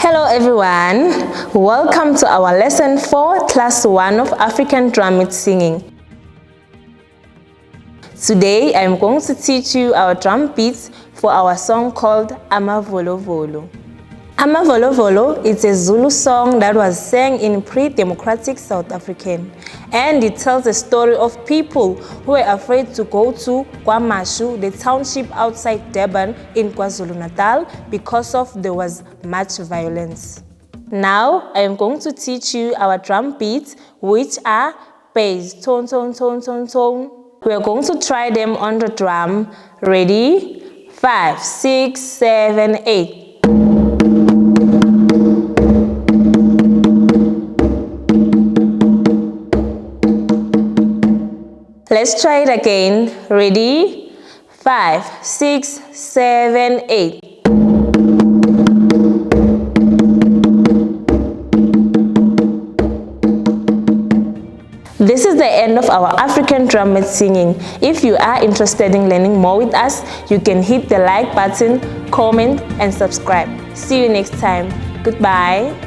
Hello everyone, welcome to our lesson 4, class 1 of African drum beat singing. Today I am going to teach you our drum beats for our song called Amavolovolo. Amavolovolo is a Zulu song that was sang in pre-democratic South African, and it tells a story of people who were afraid to go to KwaMashu, the township outside Durban in KwaZulu-Natal, because there was much violence. Now I am going to teach you our drum beats, which are bass, tone, tone, tone, tone, tone. We are going to try them on the drum. Ready? 5, 6, 7, 8. Let's try it again. Ready? 5, 6, 7, 8. This is the end of our African drum beat singing. If you are interested in learning more with us, you can hit the like button, comment, and subscribe. See you next time. Goodbye.